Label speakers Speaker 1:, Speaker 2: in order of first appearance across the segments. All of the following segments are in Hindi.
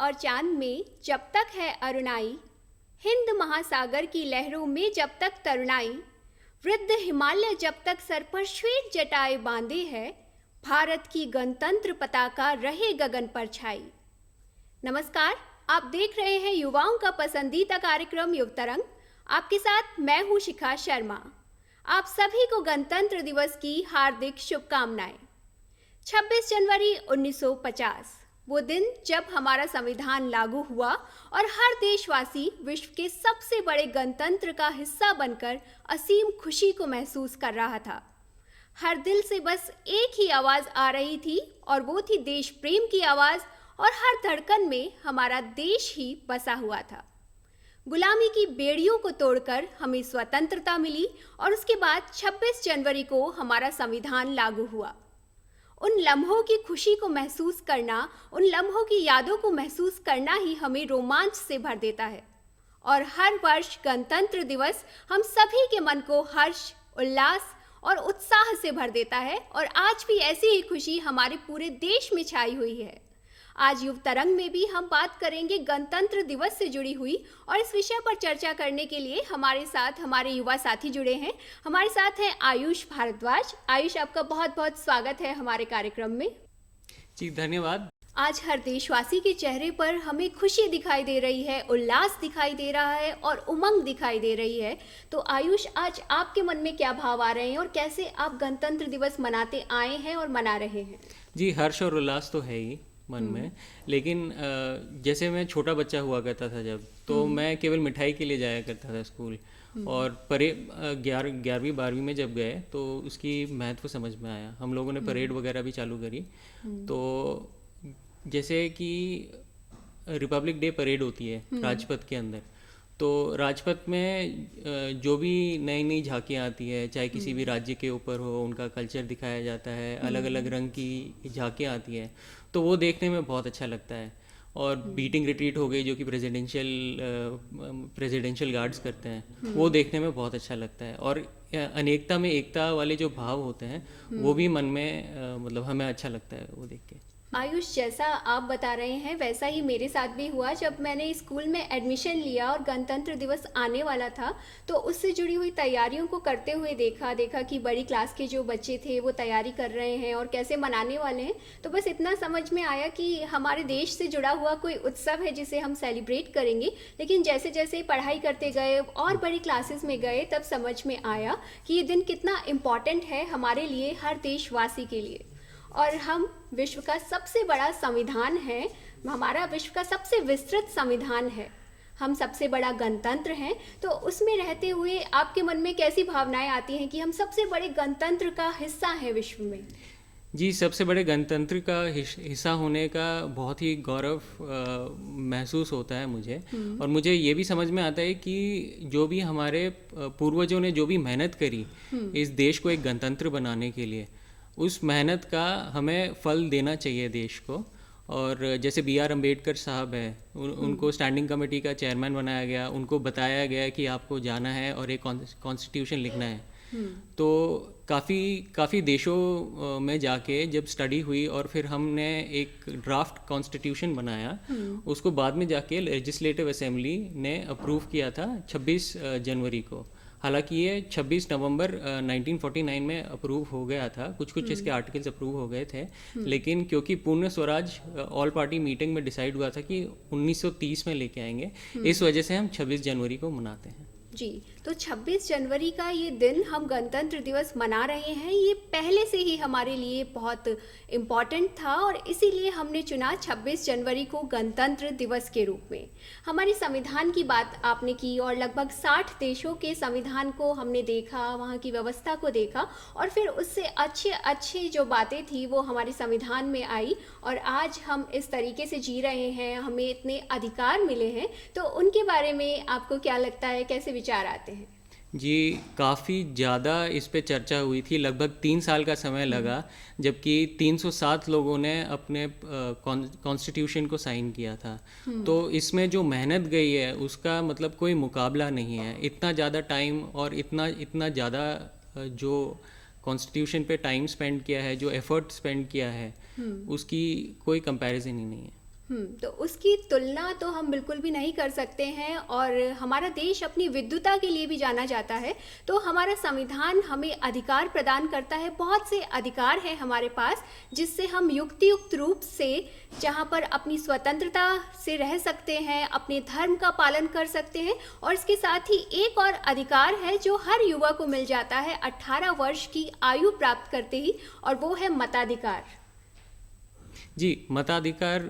Speaker 1: और चांद में जब तक है अरुणाई, हिंद महासागर की लहरों में जब तक तरुणाई, वृद्ध हिमालय जब तक सर पर श्वेत जटाएं बांधे है, भारत की गणतंत्र पताका रहे गगन पर छाई। नमस्कार, आप देख रहे हैं युवाओं का पसंदीदा कार्यक्रम युव तरंग। आपके साथ मैं हूं शिखा शर्मा। आप सभी को गणतंत्र दिवस की हार्दिक शुभकामनाएं। 26 जनवरी 1950 वो दिन जब हमारा संविधान लागू हुआ और हर देशवासी विश्व के सबसे बड़े गणतंत्र का हिस्सा बनकर असीम खुशी को महसूस कर रहा था। हर दिल से बस एक ही आवाज़ आ रही थी और वो थी देश प्रेम की आवाज़, और हर धड़कन में हमारा देश ही बसा हुआ था। गुलामी की बेड़ियों को तोड़कर हमें स्वतंत्रता मिली और उसके बाद 26 जनवरी को हमारा संविधान लागू हुआ। उन लम्हों की खुशी को महसूस करना, उन लम्हों की यादों को महसूस करना ही हमें रोमांच से भर देता है। और हर वर्ष गणतंत्र दिवस हम सभी के मन को हर्ष, उल्लास और उत्साह से भर देता है, और आज भी ऐसी ही खुशी हमारे पूरे देश में छाई हुई है। आज युव तरंग में भी हम बात करेंगे गणतंत्र दिवस से जुड़ी हुई, और इस विषय पर चर्चा करने के लिए हमारे साथ हमारे युवा साथी जुड़े हैं। हमारे साथ हैं आयुष भारद्वाज। आयुष, आपका बहुत बहुत स्वागत है हमारे कार्यक्रम में।
Speaker 2: जी धन्यवाद।
Speaker 1: आज हर देशवासी के चेहरे पर हमें खुशी दिखाई दे रही है, उल्लास दिखाई दे रहा है और उमंग दिखाई दे रही है। तो आयुष, आज आपके मन में क्या भाव आ रहे हैं और कैसे आप गणतंत्र दिवस मनाते आए हैं और मना रहे हैं?
Speaker 2: जी, हर्ष और उल्लास तो है ही मन में, लेकिन जैसे मैं छोटा बच्चा हुआ करता था जब, तो मैं केवल मिठाई के लिए जाया करता था स्कूल। और 11वीं 12वीं में जब गए तो उसकी महत्व समझ में आया। हम लोगों ने परेड वगैरह भी चालू करी। तो जैसे कि रिपब्लिक डे परेड होती है राजपथ के अंदर, तो राजपथ में जो भी नई नई झांकियाँ आती है, चाहे किसी भी राज्य के ऊपर हो, उनका कल्चर दिखाया जाता है, अलग अलग रंग की झांकियाँ आती हैं, तो वो देखने में बहुत अच्छा लगता है। और बीटिंग रिट्रीट हो गई जो कि प्रेसिडेंशियल गार्ड्स करते हैं, वो देखने में बहुत अच्छा लगता है। और अनेकता में एकता वाले जो भाव होते हैं वो भी मन में मतलब हमें अच्छा लगता है वो देख के।
Speaker 1: आयुष, जैसा आप बता रहे हैं वैसा ही मेरे साथ भी हुआ। जब मैंने स्कूल में एडमिशन लिया और गणतंत्र दिवस आने वाला था, तो उससे जुड़ी हुई तैयारियों को करते हुए देखा कि बड़ी क्लास के जो बच्चे थे वो तैयारी कर रहे हैं और कैसे मनाने वाले हैं। तो बस इतना समझ में आया कि हमारे देश से जुड़ा हुआ कोई उत्सव है जिसे हम सेलिब्रेट करेंगे। लेकिन जैसे जैसे पढ़ाई करते गए और बड़ी क्लासेस में गए, तब समझ में आया कि ये दिन कितना इम्पॉर्टेंट है हमारे लिए, हर देशवासी के लिए। और हम विश्व का सबसे बड़ा संविधान है, हमारा विश्व का सबसे विस्तृत संविधान है, हम सबसे बड़ा गणतंत्र हैं। तो उसमें रहते हुए आपके मन में कैसी भावनाएं आती हैं कि हम सबसे बड़े गणतंत्र का हिस्सा हैं विश्व में?
Speaker 2: जी, सबसे बड़े गणतंत्र का हिस्सा होने का बहुत ही गौरव महसूस होता है मुझे। और मुझे ये भी समझ में आता है कि जो भी हमारे पूर्वजों ने जो भी मेहनत करी इस देश को एक गणतंत्र बनाने के लिए, उस मेहनत का हमें फल देना चाहिए देश को। और जैसे B.R. अम्बेडकर साहब हैं, उनको स्टैंडिंग कमेटी का चेयरमैन बनाया गया, उनको बताया गया कि आपको जाना है और एक कॉन्स्टिट्यूशन लिखना है। तो काफ़ी देशों में जाके जब स्टडी हुई और फिर हमने एक ड्राफ्ट कॉन्स्टिट्यूशन बनाया, उसको बाद में जाके लेजिस्लेटिव असेंबली ने अप्रूव किया था 26 जनवरी को। हालांकि ये 26 नवंबर 1949 में अप्रूव हो गया था, कुछ इसके आर्टिकल्स अप्रूव हो गए थे। लेकिन क्योंकि पूर्ण स्वराज ऑल पार्टी मीटिंग में डिसाइड हुआ था कि 1930 में लेके आएंगे, इस वजह से हम 26 जनवरी को मनाते हैं।
Speaker 1: जी, तो 26 जनवरी का ये दिन हम गणतंत्र दिवस मना रहे हैं, ये पहले से ही हमारे लिए बहुत इम्पॉर्टेंट था और इसीलिए हमने चुना 26 जनवरी को गणतंत्र दिवस के रूप में। हमारे संविधान की बात आपने की और लगभग 60 देशों के संविधान को हमने देखा, वहाँ की व्यवस्था को देखा, और फिर उससे अच्छे जो बातें थी वो हमारे संविधान में आई, और आज हम इस तरीके से जी रहे हैं, हमें इतने अधिकार मिले हैं। तो उनके बारे में आपको क्या लगता है, कैसे विचार आते हैं?
Speaker 2: जी, काफ़ी ज़्यादा इस पे चर्चा हुई थी। लगभग 3 साल का समय लगा, जबकि 307 लोगों ने अपने कॉन्स्टिट्यूशन को साइन किया था। तो इसमें जो मेहनत गई है उसका मतलब कोई मुकाबला नहीं है। इतना ज़्यादा टाइम और इतना ज़्यादा जो कॉन्स्टिट्यूशन पे टाइम स्पेंड किया है, जो एफर्ट स्पेंड किया है, उसकी कोई कंपैरिजन ही नहीं है।
Speaker 1: तो उसकी तुलना तो हम बिल्कुल भी नहीं कर सकते हैं। और हमारा देश अपनी विद्वता के लिए भी जाना जाता है। तो हमारा संविधान हमें अधिकार प्रदान करता है, बहुत से अधिकार हैं हमारे पास, जिससे हम युक्तियुक्त रूप से जहाँ पर अपनी स्वतंत्रता से रह सकते हैं, अपने धर्म का पालन कर सकते हैं। और इसके साथ ही एक और अधिकार है जो हर युवा को मिल जाता है 18 वर्ष की आयु प्राप्त करते ही, और वो है मताधिकार।
Speaker 2: जी, मताधिकार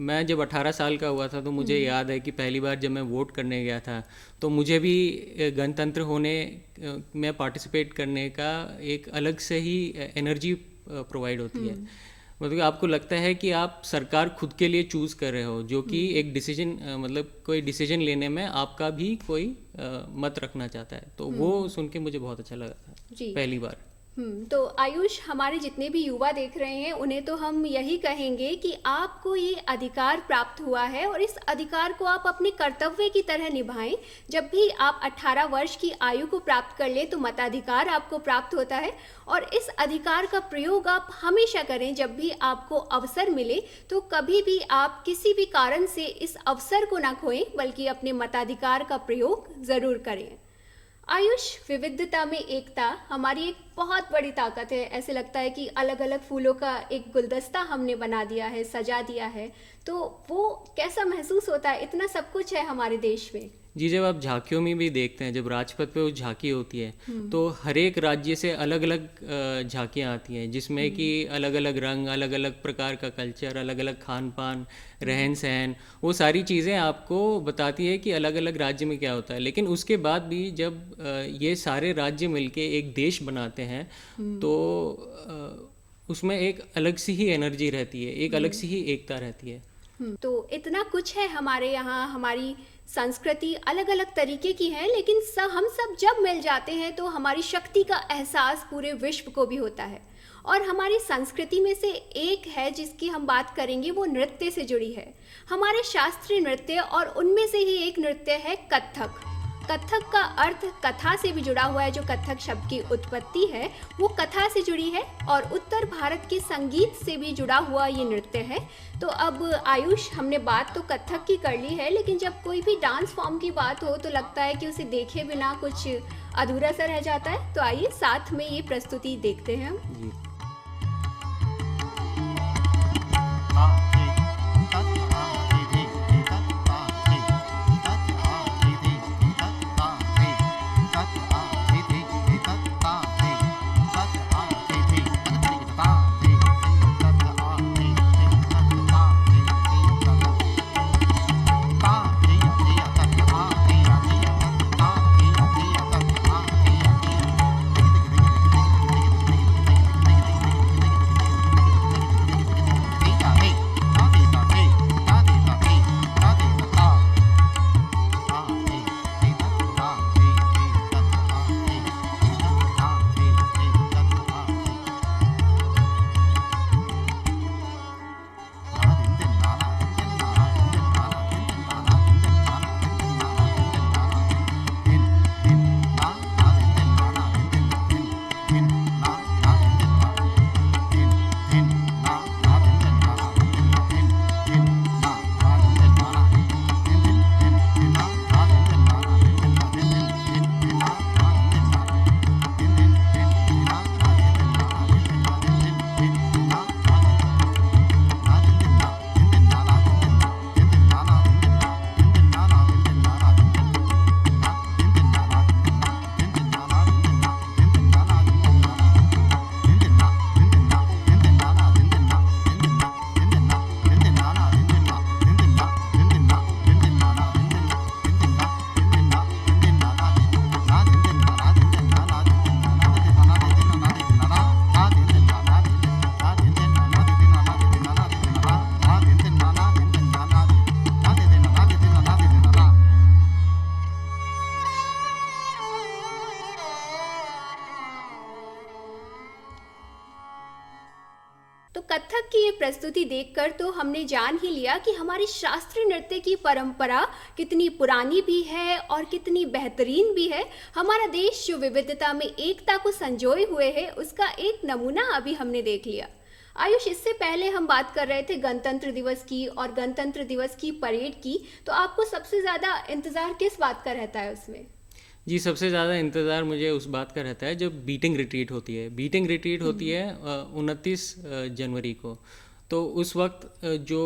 Speaker 2: मैं जब 18 साल का हुआ था तो मुझे याद है कि पहली बार जब मैं वोट करने गया था तो मुझे भी गणतंत्र होने में पार्टिसिपेट करने का एक अलग से ही एनर्जी प्रोवाइड होती है। मतलब आपको लगता है कि आप सरकार खुद के लिए चूज़ कर रहे हो, जो कि एक डिसीजन मतलब कोई डिसीजन लेने में आपका भी कोई मत रखना चाहता है। तो वो सुन के मुझे बहुत अच्छा लगा था पहली बार।
Speaker 1: तो आयुष, हमारे जितने भी युवा देख रहे हैं उन्हें तो हम यही कहेंगे कि आपको ये अधिकार प्राप्त हुआ है और इस अधिकार को आप अपने कर्तव्य की तरह निभाएं। जब भी आप 18 वर्ष की आयु को प्राप्त कर ले तो मताधिकार आपको प्राप्त होता है, और इस अधिकार का प्रयोग आप हमेशा करें। जब भी आपको अवसर मिले तो कभी भी आप किसी भी कारण से इस अवसर को ना खोएं, बल्कि अपने मताधिकार का प्रयोग ज़रूर करें। आयुष, विविधता में एकता हमारी एक बहुत बड़ी ताकत है। ऐसे लगता है कि अलग अलग फूलों का एक गुलदस्ता हमने बना दिया है, सजा दिया है। तो वो कैसा महसूस होता है? इतना सब कुछ है हमारे देश में।
Speaker 2: जी, जब आप झांकियों में भी देखते हैं, जब राजपथ पे वो झांकी होती है तो हर एक राज्य से अलग अलग झांकियाँ आती हैं, जिसमें कि अलग अलग रंग, अलग अलग प्रकार का कल्चर, अलग अलग खान पान, रहन सहन, वो सारी चीज़ें आपको बताती है कि अलग अलग राज्य में क्या होता है। लेकिन उसके बाद भी जब ये सारे राज्य मिलके एक देश बनाते हैं तो उसमें एक अलग सी ही एनर्जी रहती है, एक अलग सी ही एकता रहती है।
Speaker 1: तो इतना कुछ है हमारे यहाँ। हमारी संस्कृति अलग अलग तरीके की है, लेकिन हम सब जब मिल जाते हैं तो हमारी शक्ति का एहसास पूरे विश्व को भी होता है। और हमारी संस्कृति में से एक है जिसकी हम बात करेंगे, वो नृत्य से जुड़ी है। हमारे शास्त्रीय नृत्य, और उनमें से ही एक नृत्य है कथक। कथक का अर्थ कथा से भी जुड़ा हुआ है। जो कथक शब्द की उत्पत्ति है वो कथा से जुड़ी है, और उत्तर भारत के संगीत से भी जुड़ा हुआ ये नृत्य है। तो अब आयुष, हमने बात तो कथक की कर ली है, लेकिन जब कोई भी डांस फॉर्म की बात हो तो लगता है कि उसे देखे बिना कुछ अधूरा सा रह जाता है। तो आइए साथ में ये प्रस्तुति देखते हैं हम। तो कथक की ये प्रस्तुति देखकर तो हमने जान ही लिया कि हमारी शास्त्रीय नृत्य की परंपरा कितनी पुरानी भी है और कितनी बेहतरीन भी है। हमारा देश जो विविधता में एकता को संजोए हुए है, उसका एक नमूना अभी हमने देख लिया। आयुष, इससे पहले हम बात कर रहे थे गणतंत्र दिवस की और गणतंत्र दिवस की परेड की, तो आपको सबसे ज़्यादा इंतज़ार किस बात का रहता है उसमें?
Speaker 2: जी, सबसे ज़्यादा इंतज़ार मुझे उस बात का रहता है जब बीटिंग रिट्रीट होती है। बीटिंग रिट्रीट होती है 29 जनवरी को। तो उस वक्त जो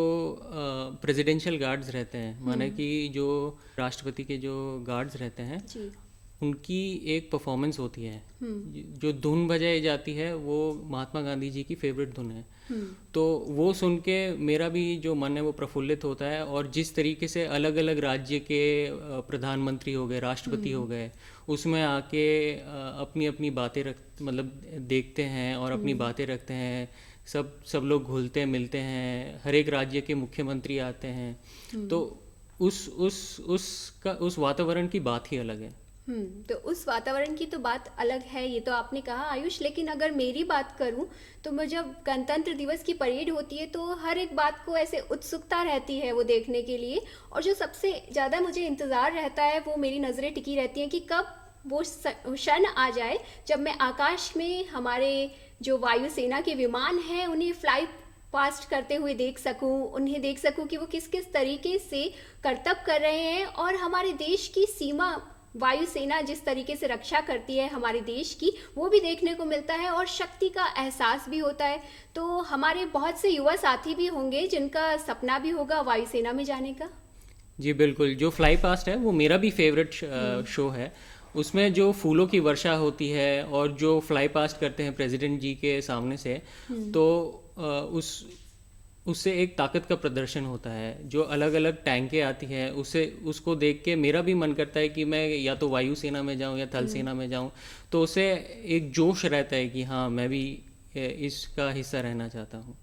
Speaker 2: प्रेसिडेंशियल गार्ड्स रहते हैं, माने कि जो राष्ट्रपति के जो गार्ड्स रहते हैं,
Speaker 1: जी।
Speaker 2: उनकी एक परफॉर्मेंस होती है। जो धुन बजाई जाती है वो महात्मा गांधी जी की फेवरेट धुन है। तो वो सुन के मेरा भी जो मन है वो प्रफुल्लित होता है। और जिस तरीके से अलग अलग राज्य के प्रधानमंत्री हो गए, राष्ट्रपति हो गए, उसमें आके अपनी अपनी बातें मतलब देखते हैं और अपनी बातें रखते हैं। सब लोग घुलते मिलते हैं, हर एक राज्य के मुख्यमंत्री आते हैं। तो उस वातावरण की बात ही अलग है।
Speaker 1: तो उस वातावरण की तो बात अलग है, ये तो आपने कहा आयुष। लेकिन अगर मेरी बात करूं तो मैं जब गणतंत्र दिवस की परेड होती है तो हर एक बात को ऐसे उत्सुकता रहती है वो देखने के लिए। और जो सबसे ज़्यादा मुझे इंतज़ार रहता है वो मेरी नज़रें टिकी रहती हैं कि कब वो क्षण आ जाए जब मैं आकाश में हमारे जो वायुसेना के विमान हैं उन्हें फ्लाई पास्ट करते हुए देख सकूं, उन्हें देख सकूं कि वो किस किस तरीके से करतब कर रहे हैं और हमारे देश की सीमा वायुसेना जिस तरीके से रक्षा करती है हमारे देश की, वो भी देखने को मिलता है और शक्ति का एहसास भी होता है। तो हमारे बहुत से युवा साथी भी होंगे जिनका सपना भी होगा वायुसेना में जाने का।
Speaker 2: जी बिल्कुल, जो फ्लाई पास्ट है वो मेरा भी फेवरेट शो है। उसमें जो फूलों की वर्षा होती है और जो फ्लाई पास्ट करते हैं प्रेसिडेंट जी के सामने से, तो उससे एक ताकत का प्रदर्शन होता है। जो अलग अलग टैंकें आती हैं उसको देख के मेरा भी मन करता है कि मैं या तो वायुसेना में जाऊं या थल सेना में जाऊं। तो उससे एक जोश रहता है कि हाँ, मैं भी इसका हिस्सा रहना चाहता हूँ।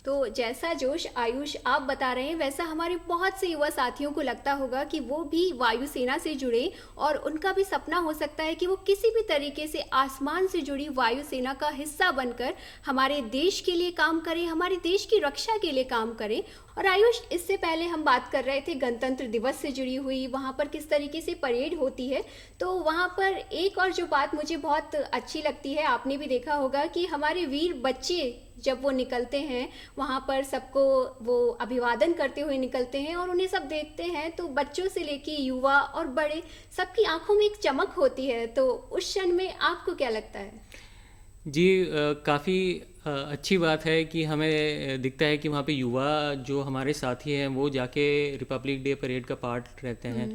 Speaker 1: तो जैसा जोश आयुष आप बता रहे हैं वैसा हमारे बहुत से युवा साथियों को लगता होगा कि वो भी वायुसेना से जुड़े और उनका भी सपना हो सकता है कि वो किसी भी तरीके से आसमान से जुड़ी वायुसेना का हिस्सा बनकर हमारे देश के लिए काम करें, हमारे देश की रक्षा के लिए काम करें। और आयुष, इससे पहले हम बात कर रहे थे गणतंत्र दिवस से जुड़ी हुई, वहाँ पर किस तरीके से परेड होती है। तो वहाँ पर एक और जो बात मुझे बहुत अच्छी लगती है, आपने भी देखा होगा कि हमारे वीर बच्चे जब वो निकलते हैं वहाँ पर सबको वो अभिवादन करते हुए निकलते हैं और उन्हें सब देखते हैं तो बच्चों से लेके युवा और बड़े सबकी आंखों में एक चमक होती है। तो उस क्षण में आपको क्या लगता है?
Speaker 2: जी, काफ़ी अच्छी बात है कि हमें दिखता है कि वहाँ पे युवा जो हमारे साथी हैं वो जाके रिपब्लिक डे परेड का पार्ट रहते हैं।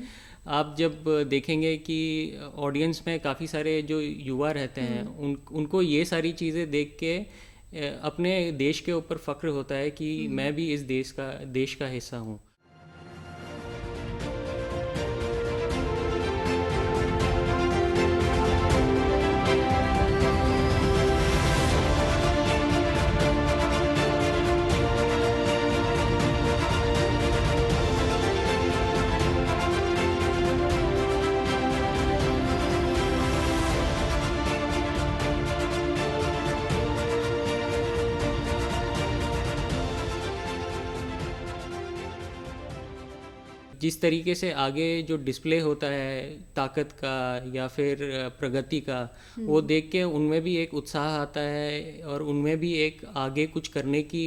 Speaker 2: आप जब देखेंगे कि ऑडियंस में काफ़ी सारे जो युवा रहते हैं उनको ये सारी चीज़ें देख के अपने देश के ऊपर फ़ख्र होता है कि मैं भी इस देश का हिस्सा हूँ। जिस तरीके से आगे जो डिस्प्ले होता है ताकत का या फिर प्रगति का, वो देख के उनमें भी एक उत्साह आता है और उनमें भी एक आगे कुछ करने की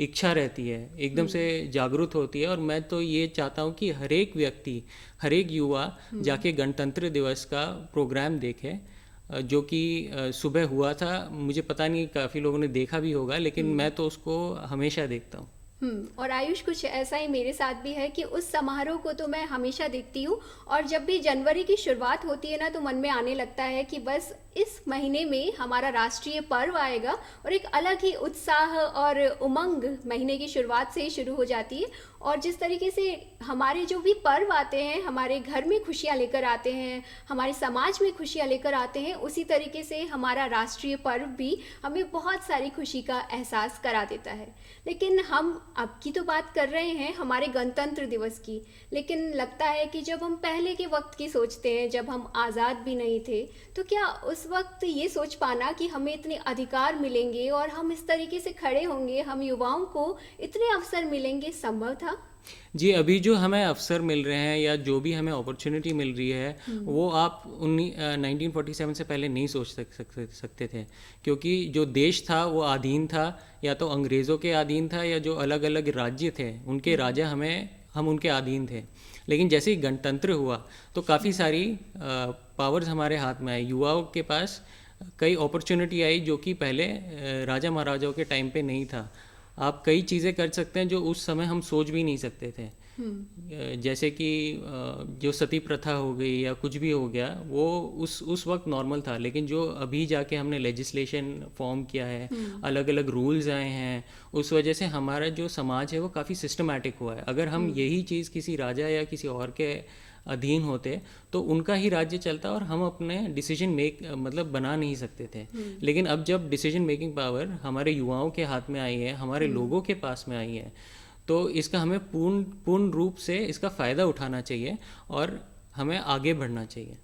Speaker 2: इच्छा रहती है, एकदम से जागरूक होती है। और मैं तो ये चाहता हूँ कि हर एक व्यक्ति, हर एक युवा जाके गणतंत्र दिवस का प्रोग्राम देखे, जो कि सुबह हुआ था। मुझे पता नहीं काफ़ी लोगों ने देखा भी होगा, लेकिन मैं तो उसको हमेशा देखता हूँ।
Speaker 1: और आयुष, कुछ ऐसा ही मेरे साथ भी है कि उस समारोह को तो मैं हमेशा देखती हूँ। और जब भी जनवरी की शुरुआत होती है ना तो मन में आने लगता है कि बस इस महीने में हमारा राष्ट्रीय पर्व आएगा और एक अलग ही उत्साह और उमंग महीने की शुरुआत से ही शुरू हो जाती है। और जिस तरीके से हमारे जो भी पर्व आते हैं हमारे घर में खुशियाँ लेकर आते हैं, हमारे समाज में खुशियाँ लेकर आते हैं, उसी तरीके से हमारा राष्ट्रीय पर्व भी हमें बहुत सारी खुशी का एहसास करा देता है। लेकिन हम अब की तो बात कर रहे हैं हमारे गणतंत्र दिवस की, लेकिन लगता है कि जब हम पहले के वक्त की सोचते हैं, जब हम आज़ाद भी नहीं थे, तो क्या उस वक्त ये सोच पाना कि हमें इतने अधिकार मिलेंगे और हम इस तरीके से खड़े होंगे, हम युवाओं को इतने अवसर मिलेंगे, संभव था?
Speaker 2: जी, अभी जो हमें अवसर मिल रहे हैं या जो भी हमें अपॉर्चुनिटी मिल रही है, वो आप 1947 से पहले नहीं सोच सकते थे, क्योंकि जो देश था वो अधीन था या तो अंग्रेज़ों के अधीन था या जो अलग अलग राज्य थे उनके राजा हम उनके अधीन थे। लेकिन जैसे ही गणतंत्र हुआ तो काफ़ी सारी पावर्स हमारे हाथ में आई, युवाओं के पास कई अपॉर्चुनिटी आई जो कि पहले राजा महाराजाओं के टाइम पे नहीं था। आप कई चीज़ें कर सकते हैं जो उस समय हम सोच भी नहीं सकते थे। जैसे कि जो सती प्रथा हो गई या कुछ भी हो गया वो उस वक्त नॉर्मल था, लेकिन जो अभी जाके हमने लेजिस्लेशन फॉर्म किया है, अलग अलग रूल्स आए हैं, उस वजह से हमारा जो समाज है वो काफ़ी सिस्टमैटिक हुआ है। अगर हम यही चीज़ किसी राजा या किसी और के अधीन होते तो उनका ही राज्य चलता और हम अपने डिसीजन मतलब बना नहीं सकते थे। लेकिन अब जब डिसीजन मेकिंग पावर हमारे युवाओं के हाथ में आई है, हमारे लोगों के पास में आई है, तो इसका हमें पूर्ण रूप से इसका फ़ायदा उठाना चाहिए और हमें आगे बढ़ना चाहिए।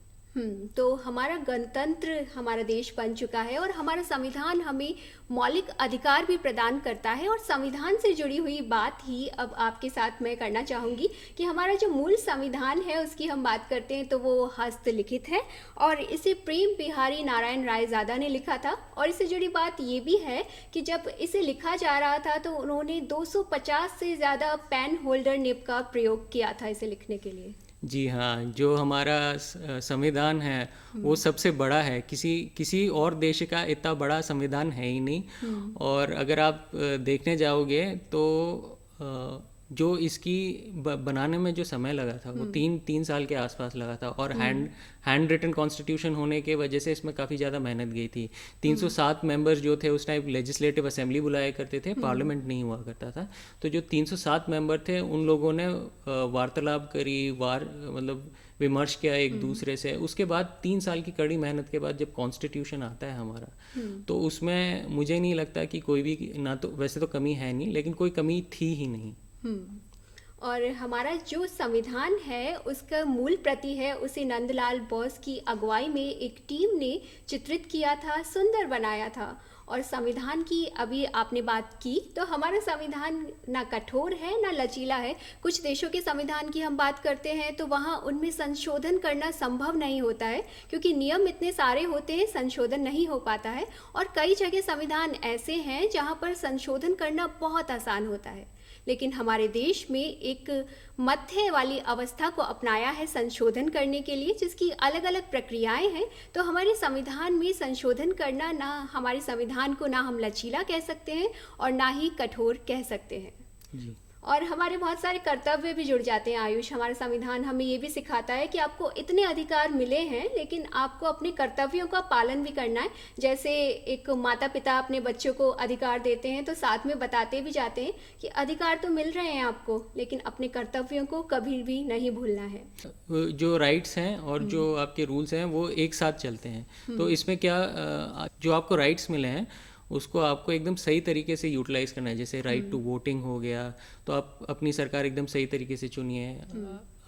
Speaker 1: तो हमारा गणतंत्र हमारा देश बन चुका है और हमारा संविधान हमें मौलिक अधिकार भी प्रदान करता है। और संविधान से जुड़ी हुई बात ही अब आपके साथ मैं करना चाहूँगी कि हमारा जो मूल संविधान है उसकी हम बात करते हैं तो वो हस्तलिखित है और इसे प्रेम बिहारी नारायण रायज़ादा ने लिखा था। और इससे जुड़ी बात ये भी है कि जब इसे लिखा जा रहा था तो उन्होंने 250 से ज़्यादा पेन होल्डर निब का प्रयोग किया था इसे लिखने के लिए।
Speaker 2: जी हाँ, जो हमारा संविधान है वो सबसे बड़ा है, किसी और देश का इतना बड़ा संविधान है ही नहीं। और अगर आप देखने जाओगे तो जो इसकी बनाने में जो समय लगा था वो तीन साल के आसपास लगा था। और हैंड रिटन कॉन्स्टिट्यूशन होने के वजह से इसमें काफ़ी ज़्यादा मेहनत गई थी। 307 मेंबर्स जो थे उस टाइम लेजिस्लेटिव असेंबली बुलाया करते थे, पार्लियामेंट नहीं हुआ करता था। तो जो 307 मेंबर थे उन लोगों ने वार्तालाप करी, मतलब विमर्श किया एक दूसरे से। उसके बाद 3 साल की कड़ी मेहनत के बाद जब कॉन्स्टिट्यूशन आता है हमारा, तो उसमें मुझे नहीं लगता कि कोई भी, ना तो वैसे तो कमी है नहीं, लेकिन कोई कमी थी ही नहीं।
Speaker 1: और हमारा जो संविधान है उसका मूल प्रति है उसे नंदलाल बोस की अगुवाई में एक टीम ने चित्रित किया था, सुंदर बनाया था। और संविधान की अभी आपने बात की तो हमारा संविधान ना कठोर है ना लचीला है। कुछ देशों के संविधान की हम बात करते हैं तो वहाँ उनमें संशोधन करना संभव नहीं होता है क्योंकि नियम इतने सारे होते हैं, संशोधन नहीं हो पाता है। और कई जगह संविधान ऐसे हैं जहाँ पर संशोधन करना बहुत आसान होता है। लेकिन हमारे देश में एक मध्य वाली अवस्था को अपनाया है संशोधन करने के लिए, जिसकी अलग अलग प्रक्रियाएं हैं। तो हमारे संविधान में संशोधन करना, ना हमारे संविधान को ना हम लचीला कह सकते हैं और ना ही कठोर कह सकते हैं
Speaker 2: जी।
Speaker 1: और हमारे बहुत सारे कर्तव्य भी जुड़ जाते हैं। आयुष, हमारा संविधान हमें ये भी सिखाता है कि आपको इतने अधिकार मिले हैं लेकिन आपको अपने कर्तव्यों का पालन भी करना है। जैसे एक माता पिता अपने बच्चों को अधिकार देते हैं तो साथ में बताते भी जाते हैं कि अधिकार तो मिल रहे हैं आपको, लेकिन अपने कर्तव्यों को कभी भी नहीं भूलना है।
Speaker 2: जो राइट्स हैं और जो आपके रूल्स हैं वो एक साथ चलते हैं। तो इसमें क्या, जो आपको राइट्स मिले हैं उसको आपको एकदम सही तरीके से यूटिलाइज करना है। जैसे राइट टू वोटिंग हो गया, तो आप अपनी सरकार एकदम सही तरीके से चुनिए।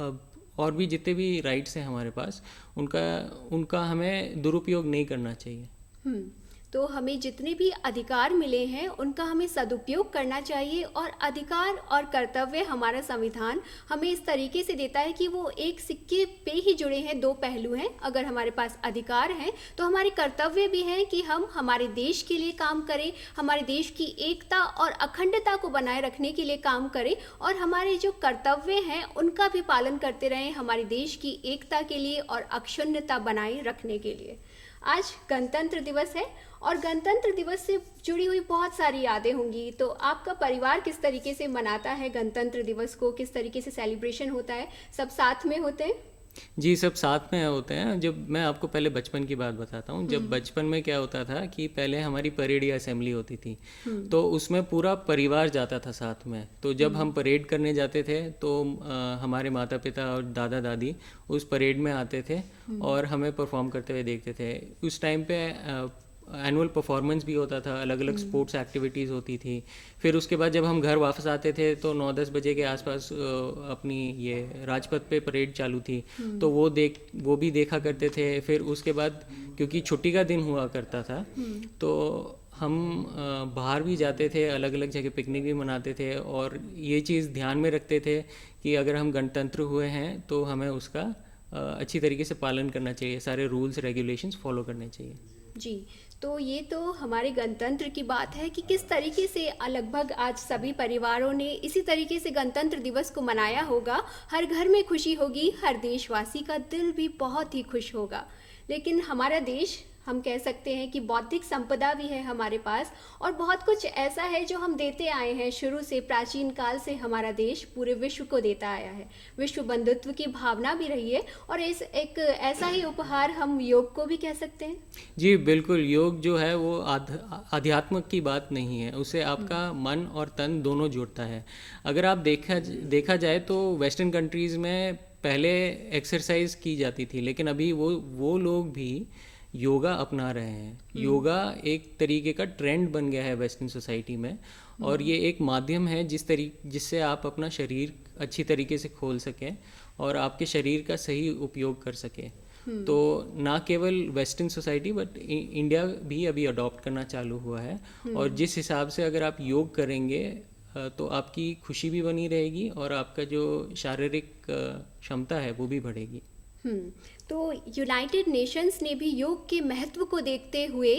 Speaker 2: अब और भी जितने भी राइट्स हैं हमारे पास, उनका हमें दुरुपयोग नहीं करना चाहिए।
Speaker 1: तो हमें जितने भी अधिकार मिले हैं उनका हमें सदुपयोग करना चाहिए। और अधिकार और कर्तव्य हमारा संविधान हमें इस तरीके से देता है कि वो एक सिक्के पे ही जुड़े हैं, दो पहलू हैं। अगर हमारे पास अधिकार हैं तो हमारे कर्तव्य भी हैं कि हम हमारे देश के लिए काम करें, हमारे देश की एकता और अखंडता को बनाए रखने के लिए काम करें, और हमारे जो कर्तव्य हैं उनका भी पालन करते रहें हमारे देश की एकता के लिए और अक्षुण्णता बनाए रखने के लिए। आज गणतंत्र दिवस है और गणतंत्र दिवस से जुड़ी हुई बहुत सारी यादें होंगी। तो आपका परिवार किस तरीके से मनाता है गणतंत्र दिवस को, किस तरीके से सेलिब्रेशन होता है? सब साथ में होते हैं?
Speaker 2: जी, सब साथ में होते हैं। जब मैं आपको पहले बचपन की बात बताता हूँ, जब बचपन में क्या होता था कि पहले हमारी परेड या असेंबली होती थी, तो उसमें पूरा परिवार जाता था साथ में। तो जब हम परेड करने जाते थे तो हमारे माता पिता और दादा दादी उस परेड में आते थे और हमें परफॉर्म करते हुए देखते थे। उस टाइम पे एनुअल परफॉर्मेंस भी होता था, अलग अलग स्पोर्ट्स एक्टिविटीज़ होती थी। फिर उसके बाद जब हम घर वापस आते थे तो 9-10 बजे के आसपास अपनी ये राजपथ पे परेड चालू थी, तो वो भी देखा करते थे। फिर उसके बाद क्योंकि छुट्टी का दिन हुआ करता था तो हम बाहर भी जाते थे, अलग अलग जगह पिकनिक भी मनाते थे, और ये चीज़ ध्यान में रखते थे कि अगर हम गणतंत्र हुए हैं तो हमें उसका अच्छी तरीके से पालन करना चाहिए, सारे रूल्स रेगुलेशंस फॉलो करने चाहिए।
Speaker 1: जी, तो ये तो हमारे गणतंत्र की बात है कि किस तरीके से लगभग आज सभी परिवारों ने इसी तरीके से गणतंत्र दिवस को मनाया होगा। हर घर में खुशी होगी, हर देशवासी का दिल भी बहुत ही खुश होगा। लेकिन हमारा देश, हम कह सकते हैं कि बौद्धिक संपदा भी है हमारे पास, और बहुत कुछ ऐसा है जो हम देते आए हैं शुरू से। प्राचीन काल से हमारा देश पूरे विश्व को देता आया है। विश्व बंधुत्व की भावना भी रही है, और इस एक ऐसा ही उपहार हम योग को भी कह सकते हैं।
Speaker 2: जी बिल्कुल, योग जो है वो आध्यात्म की बात नहीं है, उसे आपका मन और तन दोनों जोड़ता है। अगर आप देखा जाए तो वेस्टर्न कंट्रीज़ में पहले एक्सरसाइज की जाती थी, लेकिन अभी वो लोग भी योगा अपना रहे हैं। योगा एक तरीके का ट्रेंड बन गया है वेस्टर्न सोसाइटी में, और ये एक माध्यम है जिससे आप अपना शरीर अच्छी तरीके से खोल सकें और आपके शरीर का सही उपयोग कर सकें। तो ना केवल वेस्टर्न सोसाइटी बट इंडिया भी अभी अडॉप्ट करना चालू हुआ है, और जिस हिसाब से अगर आप योग करेंगे तो आपकी खुशी भी बनी रहेगी और आपका जो शारीरिक क्षमता है वो भी बढ़ेगी।
Speaker 1: तो यूनाइटेड नेशंस ने भी योग के महत्व को देखते हुए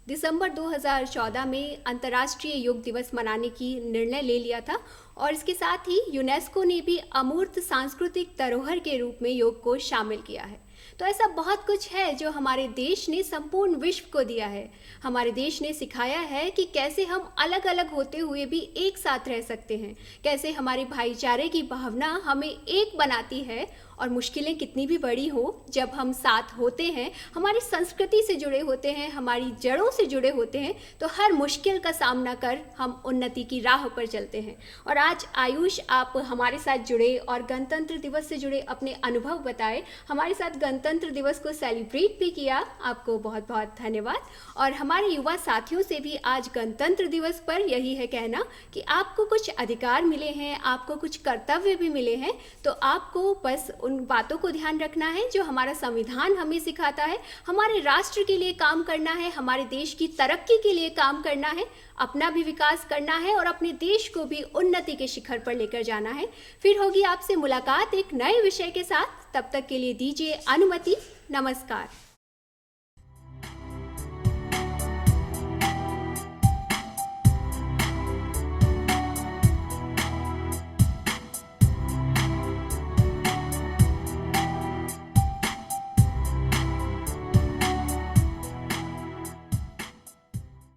Speaker 1: दिसंबर 2014 में अंतर्राष्ट्रीय योग दिवस मनाने की निर्णय ले लिया था, और इसके साथ ही यूनेस्को ने भी अमूर्त सांस्कृतिक धरोहर के रूप में योग को शामिल किया है। तो ऐसा बहुत कुछ है जो हमारे देश ने संपूर्ण विश्व को दिया है। हमारे देश ने सिखाया है कि कैसे हम अलग अलग होते हुए भी एक साथ रह सकते हैं, कैसे हमारे भाईचारे की भावना हमें एक बनाती है, और मुश्किलें कितनी भी बड़ी हो, जब हम साथ होते हैं, हमारी संस्कृति से जुड़े होते हैं, हमारी जड़ों से जुड़े होते हैं, तो हर मुश्किल का सामना कर हम उन्नति की राह पर चलते हैं। और आज आयुष, आप हमारे साथ जुड़े और गणतंत्र दिवस से जुड़े अपने अनुभव बताए, हमारे साथ गणतंत्र दिवस को सेलिब्रेट भी किया, आपको बहुत बहुत धन्यवाद। और हमारे युवा साथियों से भी आज गणतंत्र दिवस पर यही है कहना कि आपको कुछ अधिकार मिले हैं, आपको कुछ कर्तव्य भी मिले हैं, तो आपको बस उन बातों को ध्यान रखना है जो हमारा संविधान हमें सिखाता है। हमारे राष्ट्र के लिए काम करना है, हमारे देश की तरक्की के लिए काम करना है, अपना भी विकास करना है और अपने देश को भी उन्नति के शिखर पर लेकर जाना है। फिर होगी आपसे मुलाकात एक नए विषय के साथ, तब तक के लिए दीजिए अनुमति। नमस्कार।